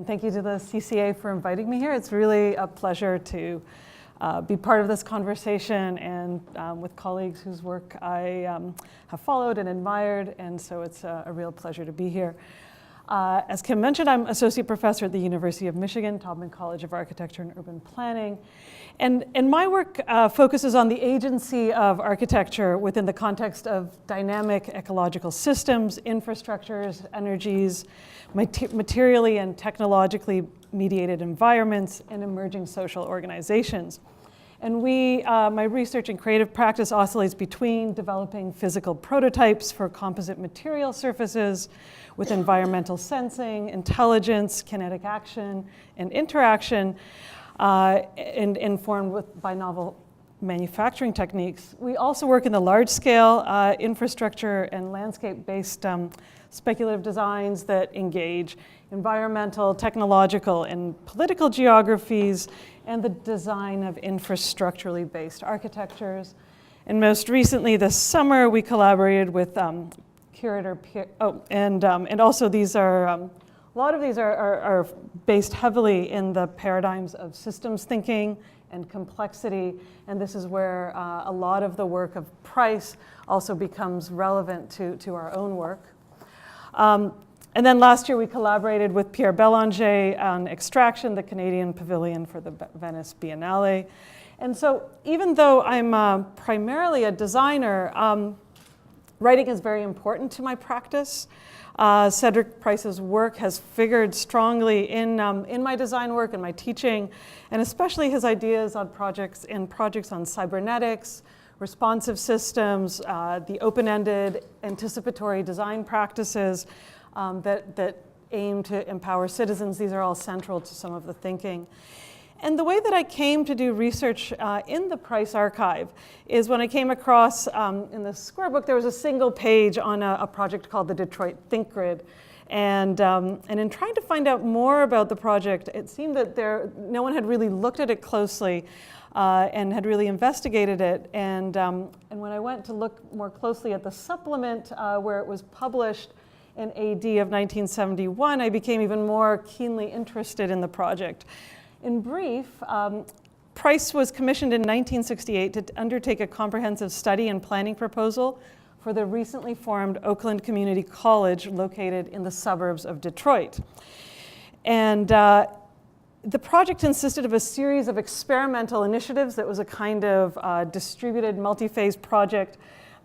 And thank you to the CCA for inviting me here. It's really a pleasure to be part of this conversation and with colleagues whose work I have followed and admired, and so it's a real pleasure to be here. As Kim mentioned, I'm Associate Professor at the University of Michigan, Taubman College of Architecture and Urban Planning. And my work focuses on the agency of architecture within the context of dynamic ecological systems, infrastructures, energies, materially and technologically mediated environments, and emerging social organizations. And my research and creative practice oscillates between developing physical prototypes for composite material surfaces with environmental sensing, intelligence, kinetic action, and interaction, and informed by novel manufacturing techniques. We also work in the large-scale infrastructure and landscape-based speculative designs that engage environmental, technological, and political geographies, and the design of infrastructurally based architectures. And most recently this summer, we collaborated with curator, and also these are, a lot of these are based heavily in the paradigms of systems thinking and complexity, and this is where a lot of the work of Price also becomes relevant to our own work. And then last year we collaborated with Pierre Bélanger on Extraction, the Canadian pavilion for the Venice Biennale. And so even though I'm primarily a designer, writing is very important to my practice. Cedric Price's work has figured strongly in my design work and my teaching, and especially his ideas on projects on cybernetics, responsive systems, the open-ended anticipatory design practices that aim to empower citizens. These are all central to some of the thinking. And the way that I came to do research in the Price archive is when I came across, in the Square Book, there was a single page on a project called the Detroit Think Grid. And in trying to find out more about the project, it seemed that no one had really looked at it closely and had really investigated it. And when I went to look more closely at the supplement where it was published in AD of 1971, I became even more keenly interested in the project. In brief, Price was commissioned in 1968 to undertake a comprehensive study and planning proposal for the recently formed Oakland Community College located in the suburbs of Detroit. And the project consisted of a series of experimental initiatives that was a kind of distributed multi-phase project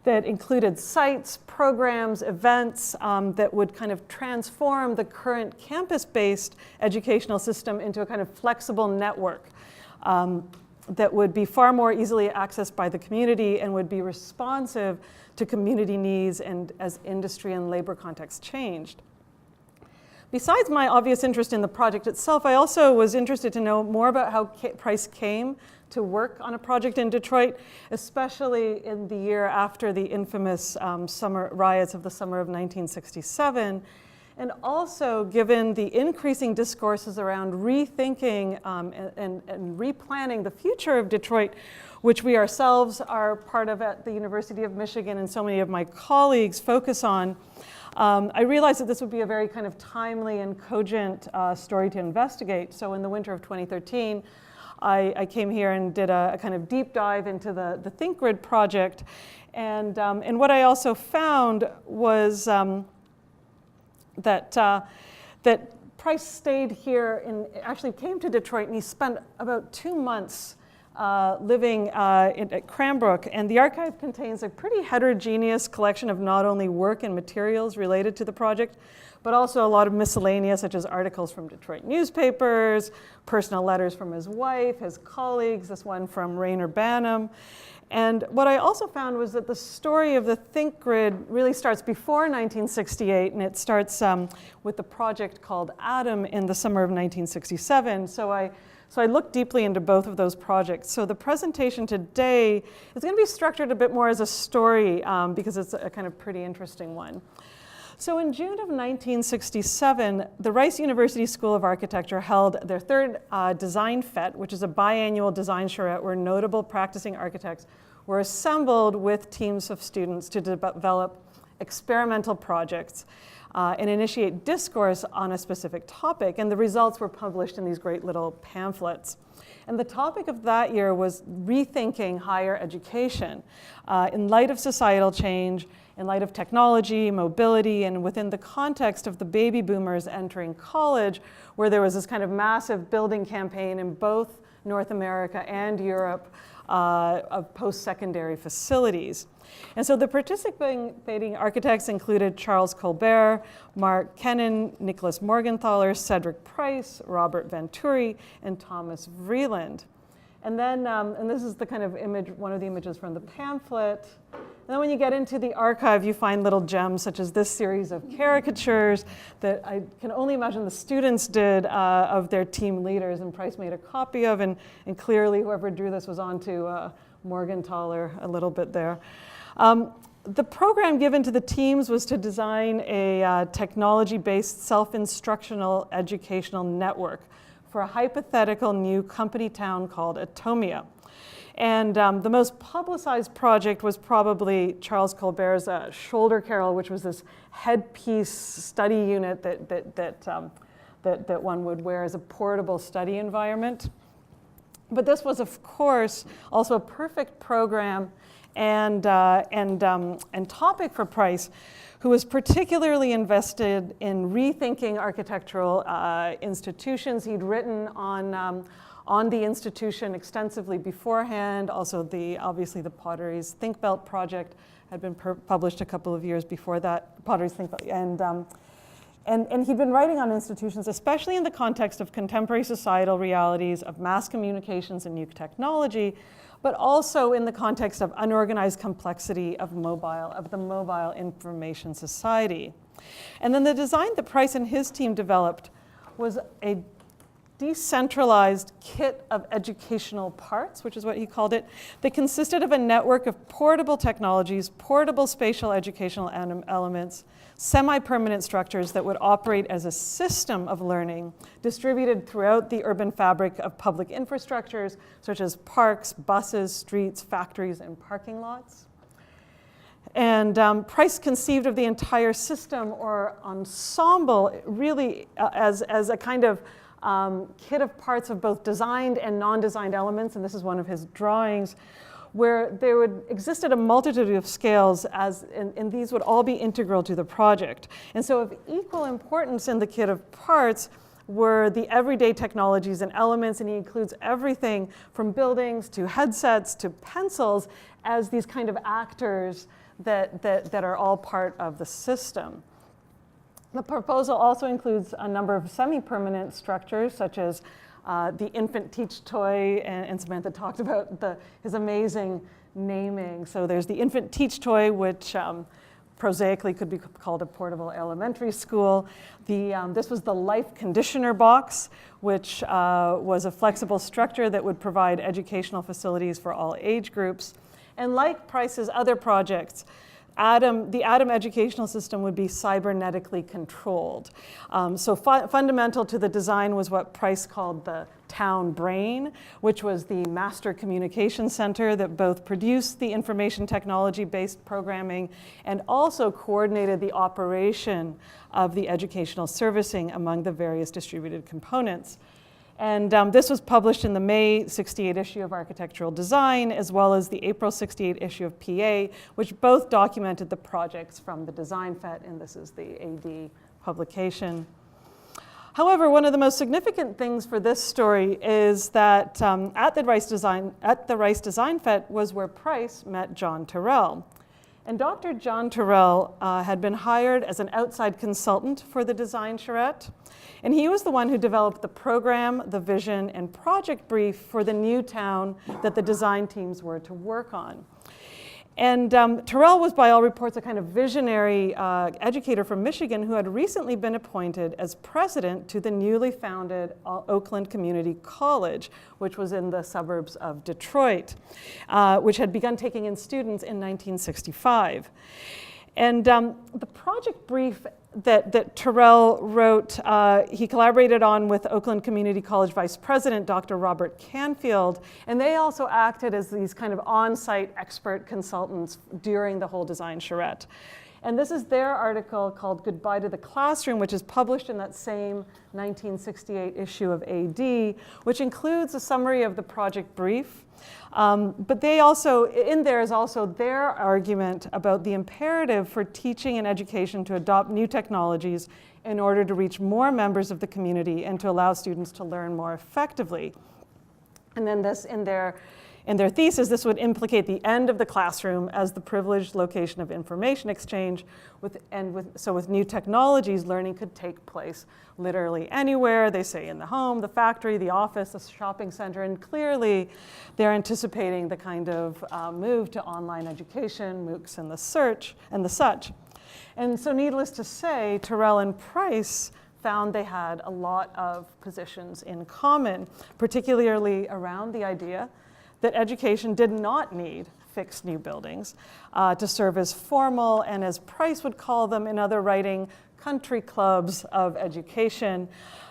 that included sites, programs, events that would kind of transform the current campus-based educational system into a kind of flexible network that would be far more easily accessed by the community and would be responsive to community needs and as industry and labor context changed. Besides my obvious interest in the project itself, I also was interested to know more about how Price came to work on a project in Detroit, especially in the year after the infamous summer riots of the summer of 1967, and also given the increasing discourses around rethinking and replanning the future of Detroit, which we ourselves are part of at the University of Michigan and so many of my colleagues focus on. I realized that this would be a very kind of timely and cogent story to investigate. So in the winter of 2013, I came here and did a kind of deep dive into the Think Grid project. And what I also found was that Price stayed here and actually came to Detroit, and he spent about 2 months living at Cranbrook. And the archive contains a pretty heterogeneous collection of not only work and materials related to the project, but also a lot of miscellaneous, such as articles from Detroit newspapers, personal letters from his wife, his colleagues, this one from Rayner Banham. And what I also found was that the story of the Think Grid really starts before 1968, and it starts with the project called Atom in the summer of 1967. So I looked deeply into both of those projects. So the presentation today is going to be structured a bit more as a story because it's a kind of pretty interesting one. So in June of 1967, the Rice University School of Architecture held their third Design Fête, which is a biannual design charrette where notable practicing architects were assembled with teams of students to develop experimental projects and initiate discourse on a specific topic. And the results were published in these great little pamphlets. And the topic of that year was rethinking higher education in light of societal change, in light of technology, mobility, and within the context of the baby boomers entering college, where there was this kind of massive building campaign in both North America and Europe of post-secondary facilities. And so the participating architects included Charles Colbert, Mark Kennan, Nicholas Morgenthaler, Cedric Price, Robert Venturi, and Thomas Vreeland. And then, and this is the kind of image, one of the images from the pamphlet. And then when you get into the archive, you find little gems such as this series of caricatures that I can only imagine the students did of their team leaders, and Price made a copy of, and clearly whoever drew this was onto Morgenthaler a little bit there. The program given to the teams was to design a technology-based self-instructional educational network for a hypothetical new company town called Atomia. And the most publicized project was probably Charles Colbert's shoulder carrel, which was this headpiece study unit that one would wear as a portable study environment. But this was, of course, also a perfect program and topic for Price, who was particularly invested in rethinking architectural institutions. He'd written on the institution extensively beforehand. Also, obviously the Potteries Think Belt project had been published a couple of years before that. Potteries Think Belt, and he'd been writing on institutions, especially in the context of contemporary societal realities, of mass communications and new technology, but also in the context of unorganized complexity of the mobile information society. And then the design that Price and his team developed was a decentralized kit of educational parts, which is what he called it, that consisted of a network of portable technologies, portable spatial educational elements, semi-permanent structures that would operate as a system of learning distributed throughout the urban fabric of public infrastructures, such as parks, buses, streets, factories, and parking lots. And Price conceived of the entire system or ensemble really as a kind of kit of parts of both designed and non-designed elements, and this is one of his drawings, where there would exist at a multitude of scales, and these would all be integral to the project. And so of equal importance in the kit of parts were the everyday technologies and elements, and he includes everything from buildings to headsets to pencils as these kind of actors that are all part of the system. The proposal also includes a number of semi-permanent structures, such as the infant teach toy, and Samantha talked about his amazing naming. So there's the infant teach toy, which prosaically could be called a portable elementary school. This was the life conditioner box, which was a flexible structure that would provide educational facilities for all age groups. And like Price's other projects, the Atom educational system would be cybernetically controlled. So fundamental to the design was what Price called the town brain, which was the master communication center that both produced the information technology-based programming and also coordinated the operation of the educational servicing among the various distributed components. And this was published in the May '68 issue of Architectural Design, as well as the April '68 issue of PA, which both documented the projects from the Design FET, and this is the AD publication. However, one of the most significant things for this story is that at the Rice Design FET was where Price met John Tyrell. And Dr. John Tyrell had been hired as an outside consultant for the design charrette. And he was the one who developed the program, the vision, and project brief for the new town that the design teams were to work on. And Tyrell was, by all reports, a kind of visionary educator from Michigan who had recently been appointed as president to the newly founded Oakland Community College, which was in the suburbs of Detroit, which had begun taking in students in 1965. And the project brief that Tyrell wrote, he collaborated on with Oakland Community College Vice President, Dr. Robert Canfield, and they also acted as these kind of on-site expert consultants during the whole design charrette. And this is their article called Goodbye to the Classroom, which is published in that same 1968 issue of AD, which includes a summary of the project brief. But they also, in there is also their argument about the imperative for teaching and education to adopt new technologies in order to reach more members of the community and to allow students to learn more effectively. And then this, in their thesis, this would implicate the end of the classroom as the privileged location of information exchange. So with new technologies, learning could take place literally anywhere. They say in the home, the factory, the office, the shopping center, and clearly they're anticipating the kind of move to online education, MOOCs and the such. And so needless to say, Tyrell and Price found they had a lot of positions in common, particularly around the idea that education did not need fixed new buildings to serve as formal and, as Price would call them in other writing, country clubs of education.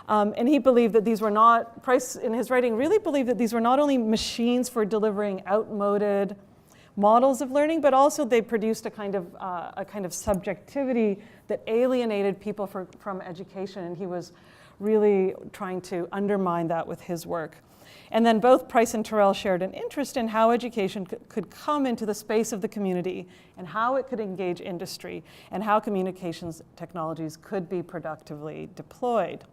And he believed that these were not, Price in his writing really believed that these were not only machines for delivering outmoded models of learning, but also they produced a kind of subjectivity that alienated people from education, and he was really trying to undermine that with his work. And then both Price and Tyrell shared an interest in how education could come into the space of the community and how it could engage industry and how communications technologies could be productively deployed.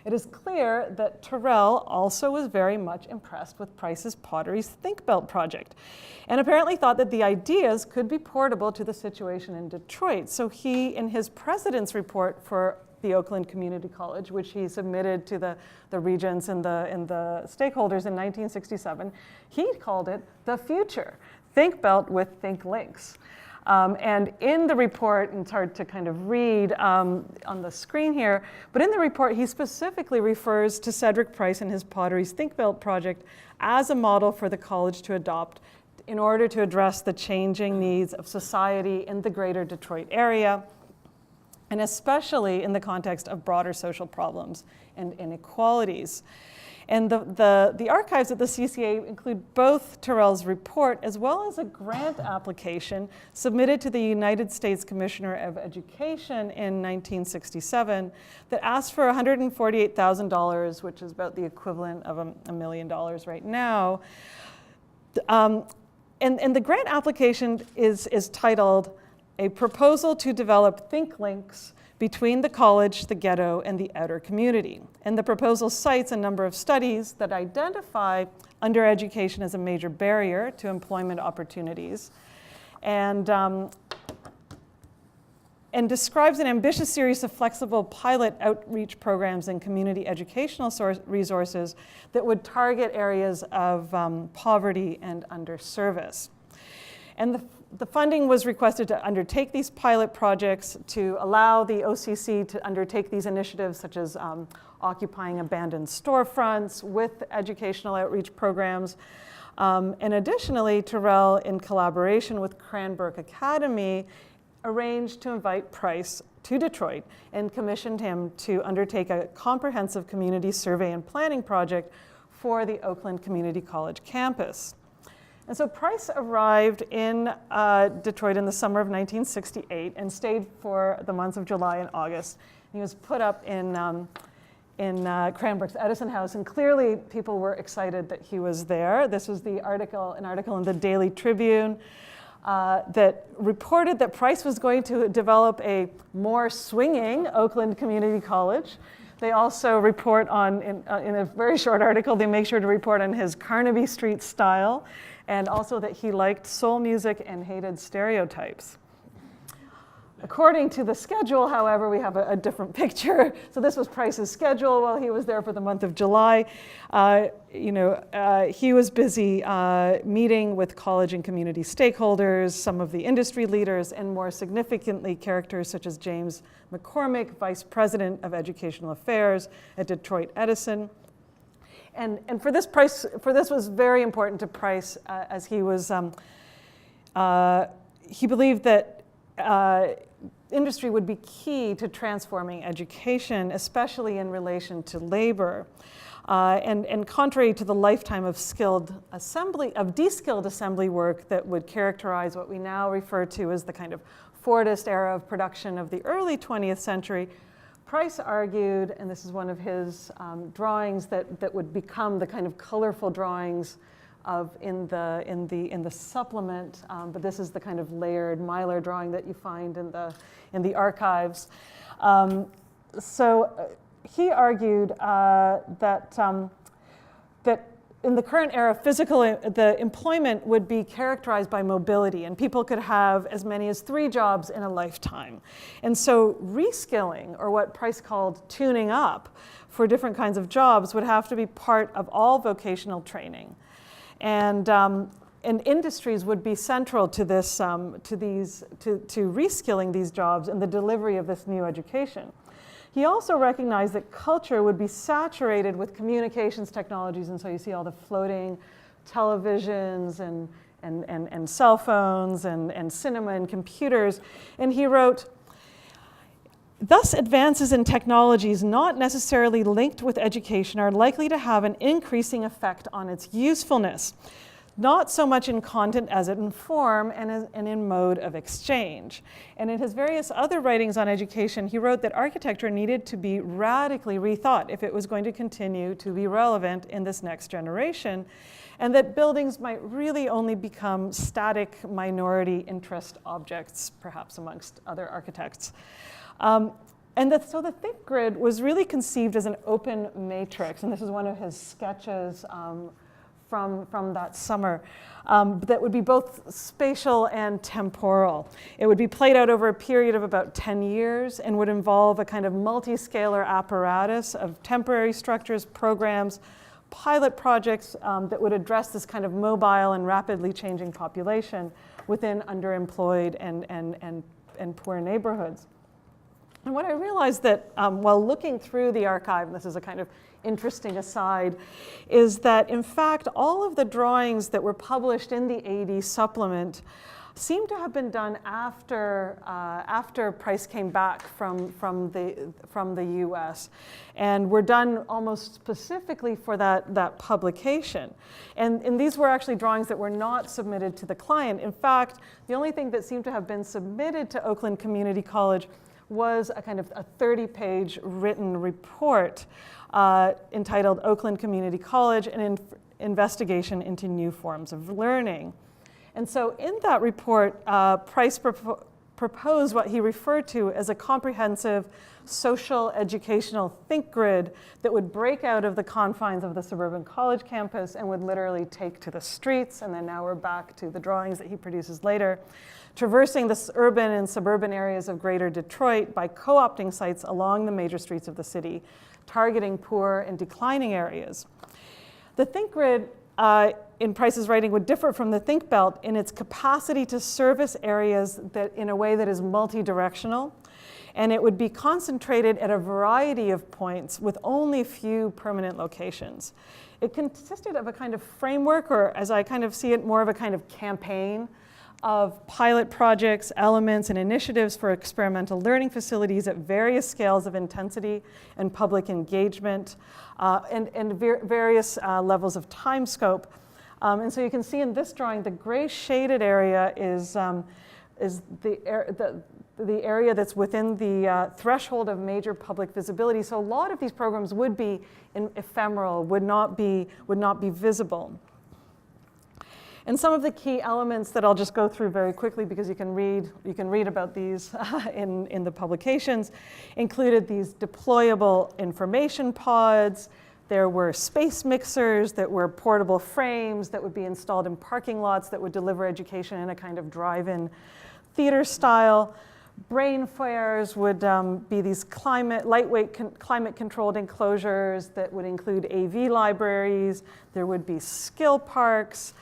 It is clear that Tyrell also was very much impressed with Price's Potteries Think Belt project and apparently thought that the ideas could be portable to the situation in Detroit. So he, in his president's report for the Oakland Community College, which he submitted to the regents and the stakeholders in 1967, he called it the future, Think Belt with Think Links. And in the report, and it's hard to kind of read on the screen here, but in the report he specifically refers to Cedric Price and his Potteries Think Belt project as a model for the college to adopt in order to address the changing needs of society in the greater Detroit area, and especially in the context of broader social problems and inequalities. And the archives at the CCA include both Tyrell's report as well as a grant application submitted to the United States Commissioner of Education in 1967 that asked for $148,000, which is about the equivalent of $1 million right now. And the grant application is titled A Proposal to Develop Think Links Between the College, the Ghetto, and the Outer Community. And the proposal cites a number of studies that identify undereducation as a major barrier to employment opportunities and describes an ambitious series of flexible pilot outreach programs and community educational resources that would target areas of poverty and underservice. And the funding was requested to undertake these pilot projects to allow the OCC to undertake these initiatives such as occupying abandoned storefronts with educational outreach programs. And additionally, Tyrell, in collaboration with Cranbrook Academy, arranged to invite Price to Detroit and commissioned him to undertake a comprehensive community survey and planning project for the Oakland Community College campus. And so Price arrived in Detroit in the summer of 1968 and stayed for the months of July and August. He was put up in Cranbrook's Edison House, and clearly people were excited that he was there. This was an article in the Daily Tribune that reported that Price was going to develop a more swinging Oakland Community College. They also report on, in a very short article, they make sure to report on his Carnaby Street style, and also that he liked soul music and hated stereotypes. According to the schedule, however, we have a different picture. So this was Price's schedule while he was there for the month of July. He was busy meeting with college and community stakeholders, some of the industry leaders, and more significantly, characters such as James McCormick, Vice President of Educational Affairs at Detroit Edison. And for this was very important to Price as he was, he believed that industry would be key to transforming education, especially in relation to labor. And contrary to the lifetime of de-skilled assembly work that would characterize what we now refer to as the kind of Fordist era of production of the early 20th century, Price argued, and this is one of his drawings that would become the kind of colorful drawings in the supplement, but this is the kind of layered mylar drawing that you find in the archives. So he argued that in the current era, the employment would be characterized by mobility, and people could have as many as 3 jobs in a lifetime. And so reskilling, or what Price called tuning up for different kinds of jobs, would have to be part of all vocational training. And industries would be central to this, to reskilling these jobs and the delivery of this new education. He also recognized that culture would be saturated with communications technologies, and so you see all the floating televisions and cell phones and cinema and computers. And he wrote, "Thus, advances in technologies not necessarily linked with education are likely to have an increasing effect on its usefulness, not so much in content as in form and in mode of exchange." And in his various other writings on education, he wrote that architecture needed to be radically rethought if it was going to continue to be relevant in this next generation, and that buildings might really only become static minority interest objects, perhaps amongst other architects. So the think grid was really conceived as an open matrix, and this is one of his sketches from that summer, that would be both spatial and temporal. It would be played out over a period of about 10 years and would involve a kind of multi-scalar apparatus of temporary structures, programs, pilot projects that would address this kind of mobile and rapidly changing population within underemployed and poor neighborhoods. And what I realized that while looking through the archive, and this is a kind of interesting aside, is that in fact all of the drawings that were published in the AD supplement seem to have been done after Price came back from the US, and were done almost specifically for that publication. And these were actually drawings that were not submitted to the client. In fact, the only thing that seemed to have been submitted to Oakland Community College was a kind of a 30-page written report entitled Oakland Community College, an investigation into new forms of learning. And so in that report, Price proposed what he referred to as a comprehensive social educational think grid that would break out of the confines of the suburban college campus and would literally take to the streets. And then now we're back to the drawings that he produces later, traversing the urban and suburban areas of greater Detroit by co-opting sites along the major streets of the city, targeting poor and declining areas. The think grid in Price's writing would differ from the think belt in its capacity to service areas that in a way that is multi-directional, and it would be concentrated at a variety of points with only few permanent locations. It consisted of a kind of framework, or as I kind of see it, more of a kind of campaign of pilot projects, elements, and initiatives for experimental learning facilities at various scales of intensity and public engagement, and various levels of time scope. And so you can see in this drawing, the gray shaded area is the area that's within the threshold of major public visibility. So a lot of these programs would be ephemeral, would not be visible. And some of the key elements that I'll just go through very quickly, because you can read about these in the publications, included these deployable information pods. There were space mixers that were portable frames that would be installed in parking lots that would deliver education in a kind of drive-in theater style. Brain fairs would be these lightweight climate-controlled enclosures that would include AV libraries. There would be skill parks,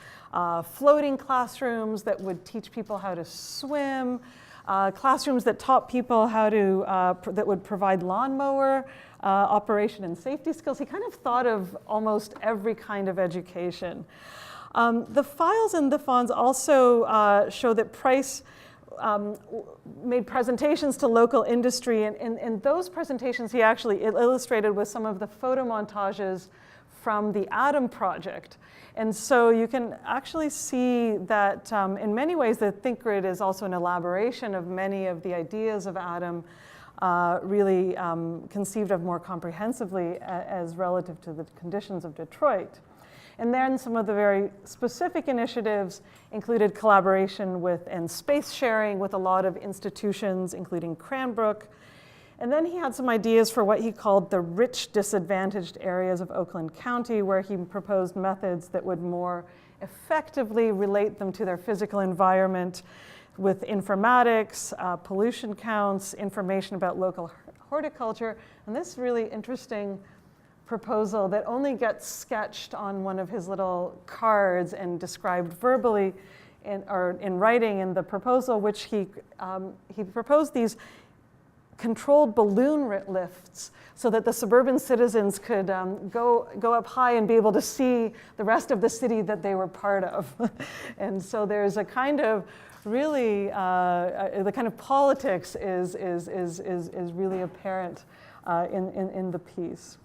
floating classrooms that would teach people how to swim, classrooms that taught people how to, that would provide lawnmower operation and safety skills. He kind of thought of almost every kind of education. The files and the fonts also show that Price made presentations to local industry, and in those presentations he actually illustrated with some of the photo montages from the Atom project. And so you can actually see that in many ways the Think Grid is also an elaboration of many of the ideas of Atom, really conceived of more comprehensively as relative to the conditions of Detroit. And then some of the very specific initiatives included collaboration with and space sharing with a lot of institutions, including Cranbrook. And then he had some ideas for what he called the rich disadvantaged areas of Oakland County, where he proposed methods that would more effectively relate them to their physical environment with informatics, pollution counts, information about local horticulture. And this really interesting proposal that only gets sketched on one of his little cards and described verbally or in writing in the proposal, which he proposed these controlled balloon lifts so that the suburban citizens could go up high and be able to see the rest of the city that they were part of. And so there's a kind of really, the kind of politics is really apparent in the piece.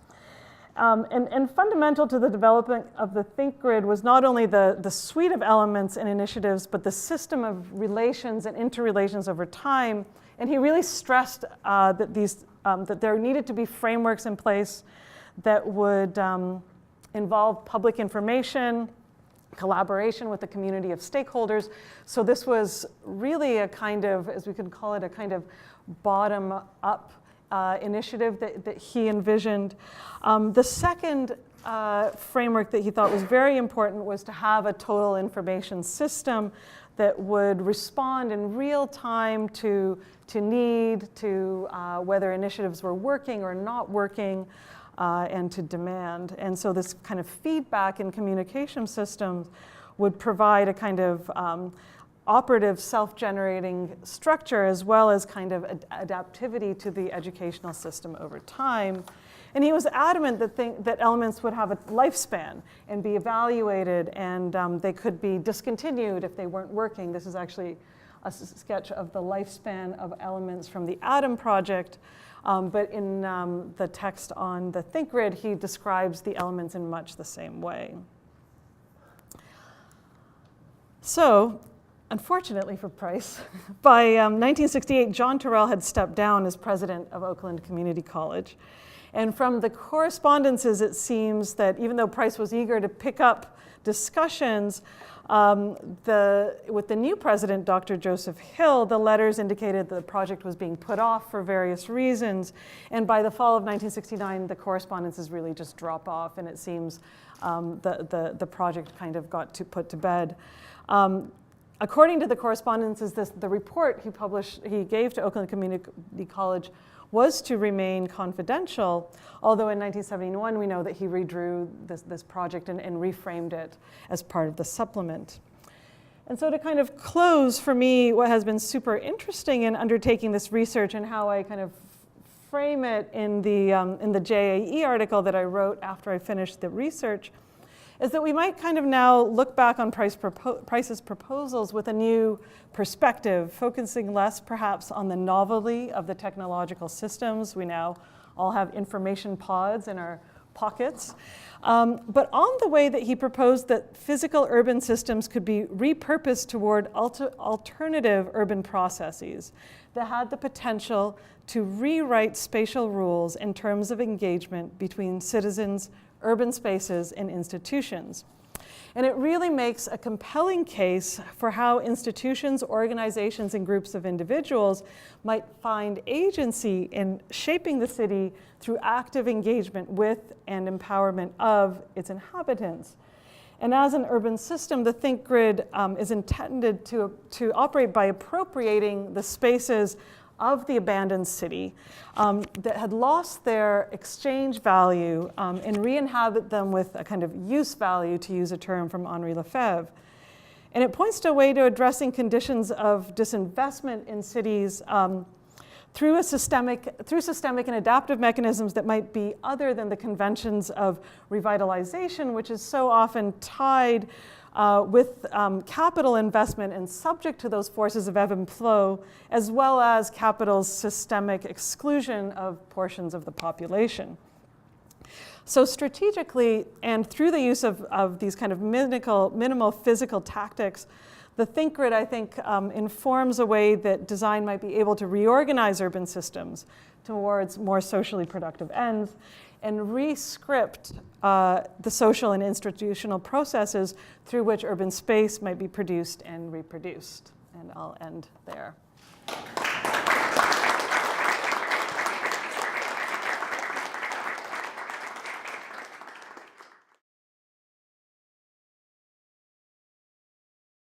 And fundamental to the development of the Think Grid was not only the suite of elements and initiatives, but the system of relations and interrelations over time. And he really stressed that there needed to be frameworks in place that would involve public information, collaboration with the community of stakeholders. So this was really a kind of, as we could call it, a kind of bottom-up initiative that he envisioned. The second framework that he thought was very important was to have a total information system that would respond in real time to need, to whether initiatives were working or not working, and to demand. And so this kind of feedback in communication systems would provide a kind of operative self-generating structure as well as kind of adaptivity to the educational system over time. And he was adamant that elements would have a lifespan and be evaluated, and they could be discontinued if they weren't working. This is actually a sketch of the lifespan of elements from the Atom project, but in the text on the Think Grid, he describes the elements in much the same way. So, unfortunately for Price, by 1968, John Tyrell had stepped down as president of Oakland Community College. And from the correspondences, it seems that even though Price was eager to pick up discussions, with the new president, Dr. Joseph Hill, the letters indicated that the project was being put off for various reasons. And by the fall of 1969, the correspondences really just drop off, and it seems the project kind of got put to bed. According to the correspondences, the report he gave to Oakland Community College was to remain confidential, although in 1971 we know that he redrew this project and reframed it as part of the supplement. And so to kind of close, for me, what has been super interesting in undertaking this research and how I kind of frame it in the JAE article that I wrote after I finished the research is that we might kind of now look back on Price's proposals with a new perspective, focusing less perhaps on the novelty of the technological systems. We now all have information pods in our pockets, but on the way that he proposed that physical urban systems could be repurposed toward alternative urban processes that had the potential to rewrite spatial rules in terms of engagement between citizens, urban spaces, and institutions. And it really makes a compelling case for how institutions, organizations, and groups of individuals might find agency in shaping the city through active engagement with and empowerment of its inhabitants. And as an urban system, the Think Grid is intended to operate by appropriating the spaces of the abandoned city that had lost their exchange value and re-inhabit them with a kind of use value, to use a term from Henri Lefebvre. And it points to a way to addressing conditions of disinvestment in cities through systemic and adaptive mechanisms that might be other than the conventions of revitalization, which is so often tied with capital investment and subject to those forces of ebb and flow, as well as capital's systemic exclusion of portions of the population. So strategically, and through the use of these kind of minimal physical tactics, the think grid, I think, informs a way that design might be able to reorganize urban systems towards more socially productive ends and re-script the social and institutional processes through which urban space might be produced and reproduced. And I'll end there.